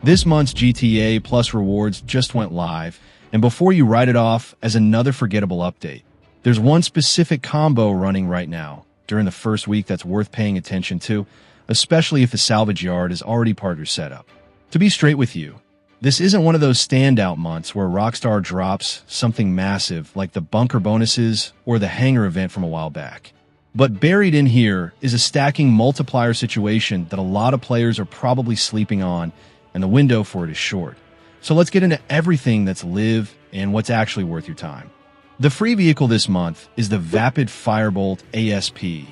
This month's GTA Plus rewards just went live, and before you write it off as another forgettable update, there's one specific combo running right now during the first week that's worth paying attention to, especially if the Salvage Yard is already part of your setup. To be straight with you, this isn't one of those standout months where Rockstar drops something massive like the bunker bonuses or the hangar event from a while back. But buried in here is a stacking multiplier situation that a lot of players are probably sleeping on, and the window for it is short. So let's get into everything that's live and what's actually worth your time. The free vehicle this month is the Vapid Firebolt ASP,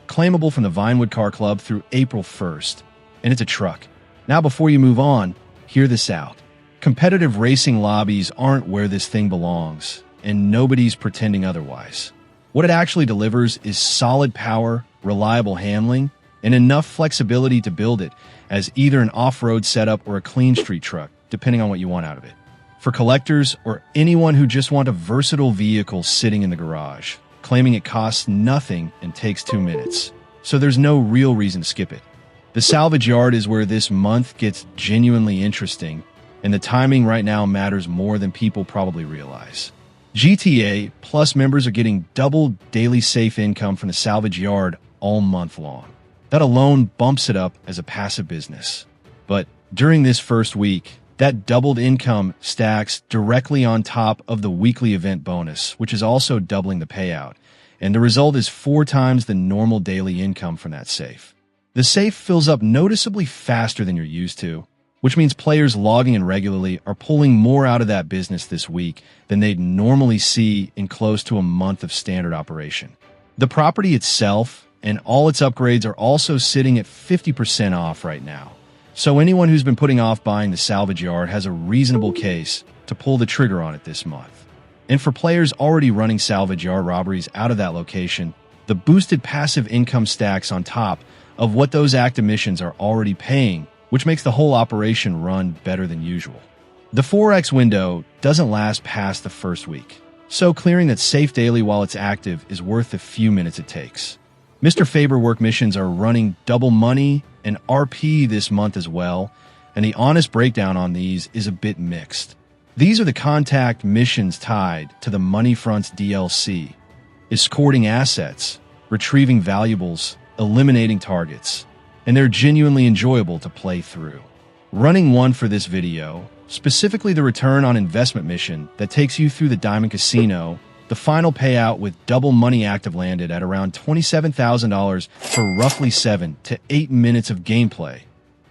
claimable from the Vinewood Car Club through April 1st, and it's a truck. Now before you move on, hear this out. Competitive racing lobbies aren't where this thing belongs, and nobody's pretending otherwise. What it actually delivers is solid power, reliable handling, and enough flexibility to build it as either an off-road setup or a clean street truck, depending on what you want out of it. For collectors or anyone who just want a versatile vehicle sitting in the garage, claiming it costs nothing and takes 2 minutes. So there's no real reason to skip it. The Salvage Yard is where this month gets genuinely interesting, and the timing right now matters more than people probably realize. GTA Plus members are getting double daily safe income from the Salvage Yard all month long. That alone bumps it up as a passive business. But during this first week, that doubled income stacks directly on top of the weekly event bonus, which is also doubling the payout, and the result is 4 times the normal daily income from that safe. The safe fills up noticeably faster than you're used to, which means players logging in regularly are pulling more out of that business this week than they'd normally see in close to a month of standard operation. The property itself and all its upgrades are also sitting at 50% off right now, so anyone who's been putting off buying the Salvage Yard has a reasonable case to pull the trigger on it this month. And for players already running Salvage Yard robberies out of that location, the boosted passive income stacks on top of what those active missions are already paying, which makes the whole operation run better than usual. The 4x window doesn't last past the first week, so clearing that safe daily while it's active is worth the few minutes it takes. Mr. Faber Work missions are running double money and RP this month as well, and the honest breakdown on these is a bit mixed. These are the contact missions tied to the Moneyfronts DLC, escorting assets, retrieving valuables, eliminating targets, and they're genuinely enjoyable to play through. Running one for this video, specifically the return on investment mission that takes you through the Diamond Casino, the final payout with double money active landed at around $27,000 for roughly 7 to 8 minutes of gameplay,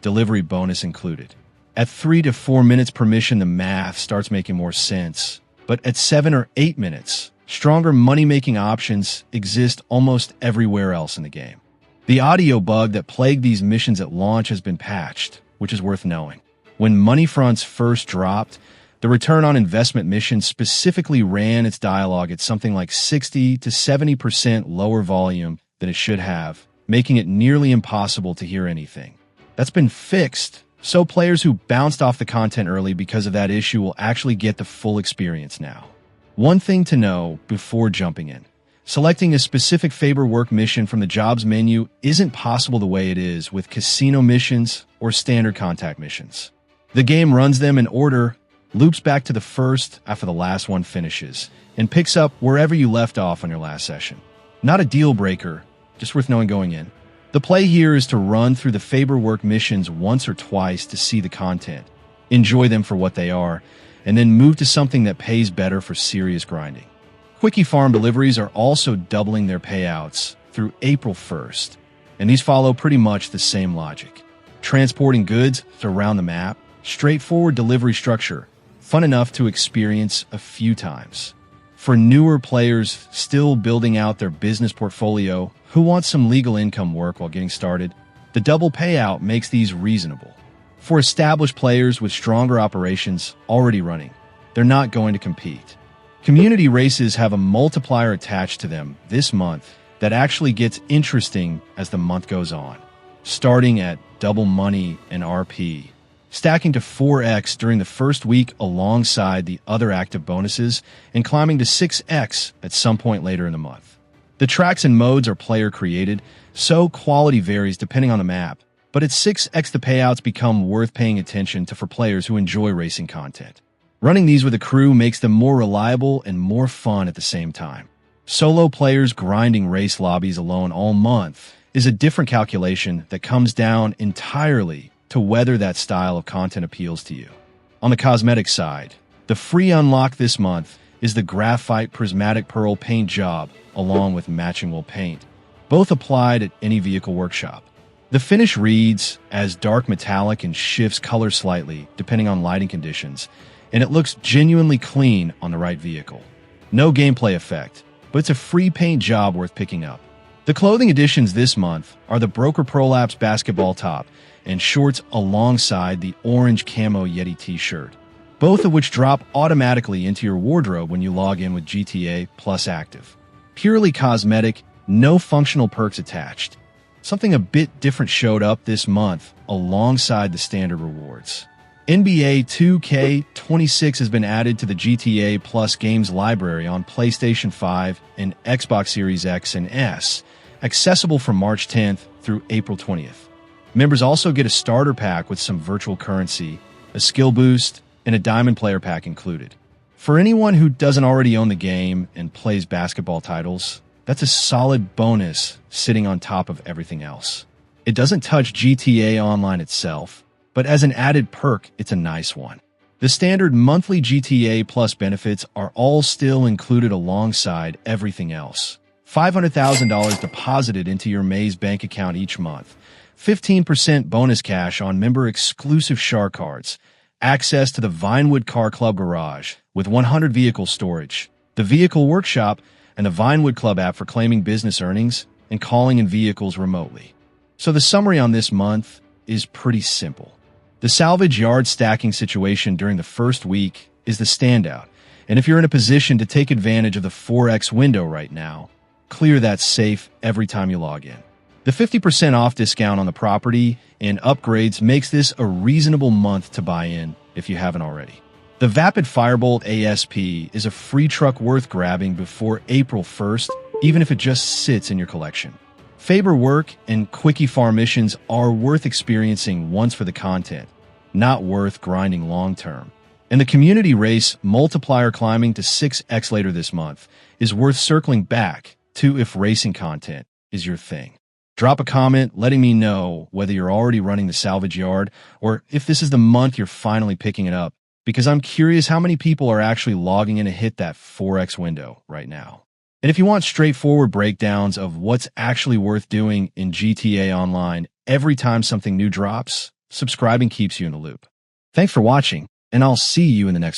delivery bonus included. At 3 to 4 minutes per mission, the math starts making more sense, but at 7 or 8 minutes, stronger money-making options exist almost everywhere else in the game. The audio bug that plagued these missions at launch has been patched, which is worth knowing. When Moneyfronts first dropped, the return on investment mission specifically ran its dialogue at something like 60 to 70% lower volume than it should have, making it nearly impossible to hear anything. That's been fixed, so players who bounced off the content early because of that issue will actually get the full experience now. One thing to know before jumping in. Selecting a specific Faber Work mission from the jobs menu isn't possible the way it is with casino missions or standard contact missions. The game runs them in order, loops back to the first after the last one finishes, and picks up wherever you left off on your last session. Not a deal breaker, just worth knowing going in. The play here is to run through the Faber Work missions once or twice to see the content, enjoy them for what they are, and then move to something that pays better for serious grinding. Quickie farm deliveries are also doubling their payouts through April 1st, and these follow pretty much the same logic. Transporting goods around the map, straightforward delivery structure, fun enough to experience a few times. For newer players still building out their business portfolio who want some legal income work while getting started, the double payout makes these reasonable. For established players with stronger operations already running, they're not going to compete. Community races have a multiplier attached to them this month that actually gets interesting as the month goes on, starting at double money and RP, stacking to 4x during the first week alongside the other active bonuses, and climbing to 6x at some point later in the month. The tracks and modes are player created, so quality varies depending on the map, But at 6x, the payouts become worth paying attention to for players who enjoy racing content. Running these with a crew makes them more reliable and more fun at the same time. Solo players grinding race lobbies alone all month is a different calculation that comes down entirely to whether that style of content appeals to you. On the cosmetic side, the free unlock this month is the Graphite Prismatic Pearl paint job along with matching wool paint, both applied at any vehicle workshop. The finish reads as dark metallic and shifts color slightly depending on lighting conditions, and it looks genuinely clean on the right vehicle. No gameplay effect, but it's a free paint job worth picking up. The clothing additions this month are the Broker Prolapse basketball top and shorts alongside the orange camo Yeti t-shirt, both of which drop automatically into your wardrobe when you log in with GTA Plus Active. Purely cosmetic, no functional perks attached. Something a bit different showed up this month alongside the standard rewards. NBA 2K26 has been added to the GTA Plus games library on PlayStation 5 and Xbox Series X and S, accessible from March 10th through April 20th. Members also get a starter pack with some virtual currency, a skill boost, and a diamond player pack included. For anyone who doesn't already own the game and plays basketball titles, that's a solid bonus sitting on top of everything else. It doesn't touch GTA Online itself, but as an added perk, it's a nice one. The standard monthly GTA Plus benefits are all still included alongside everything else. $500,000 deposited into your Maze bank account each month, 15% bonus cash on member-exclusive SHAR cards, access to the Vinewood Car Club Garage with 100 vehicle storage, the Vehicle Workshop, and the Vinewood Club app for claiming business earnings and calling in vehicles remotely. So the summary on this month is pretty simple. The Salvage Yard stacking situation during the first week is the standout, and if you're in a position to take advantage of the 4x window right now, clear that safe every time you log in. The 50% off discount on the property and upgrades makes this a reasonable month to buy in if you haven't already. The Vapid Firebolt ASP is a free truck worth grabbing before April 1st, even if it just sits in your collection. Faber Work and Quickie farm missions are worth experiencing once for the content, not worth grinding long-term. And the community race multiplier climbing to 6x later this month is worth circling back to if racing content is your thing. Drop a comment letting me know whether you're already running the Salvage Yard or if this is the month you're finally picking it up, because I'm curious how many people are actually logging in to hit that 4x window right now. And if you want straightforward breakdowns of what's actually worth doing in GTA Online every time something new drops, subscribing keeps you in the loop. Thanks for watching, and I'll see you in the next one.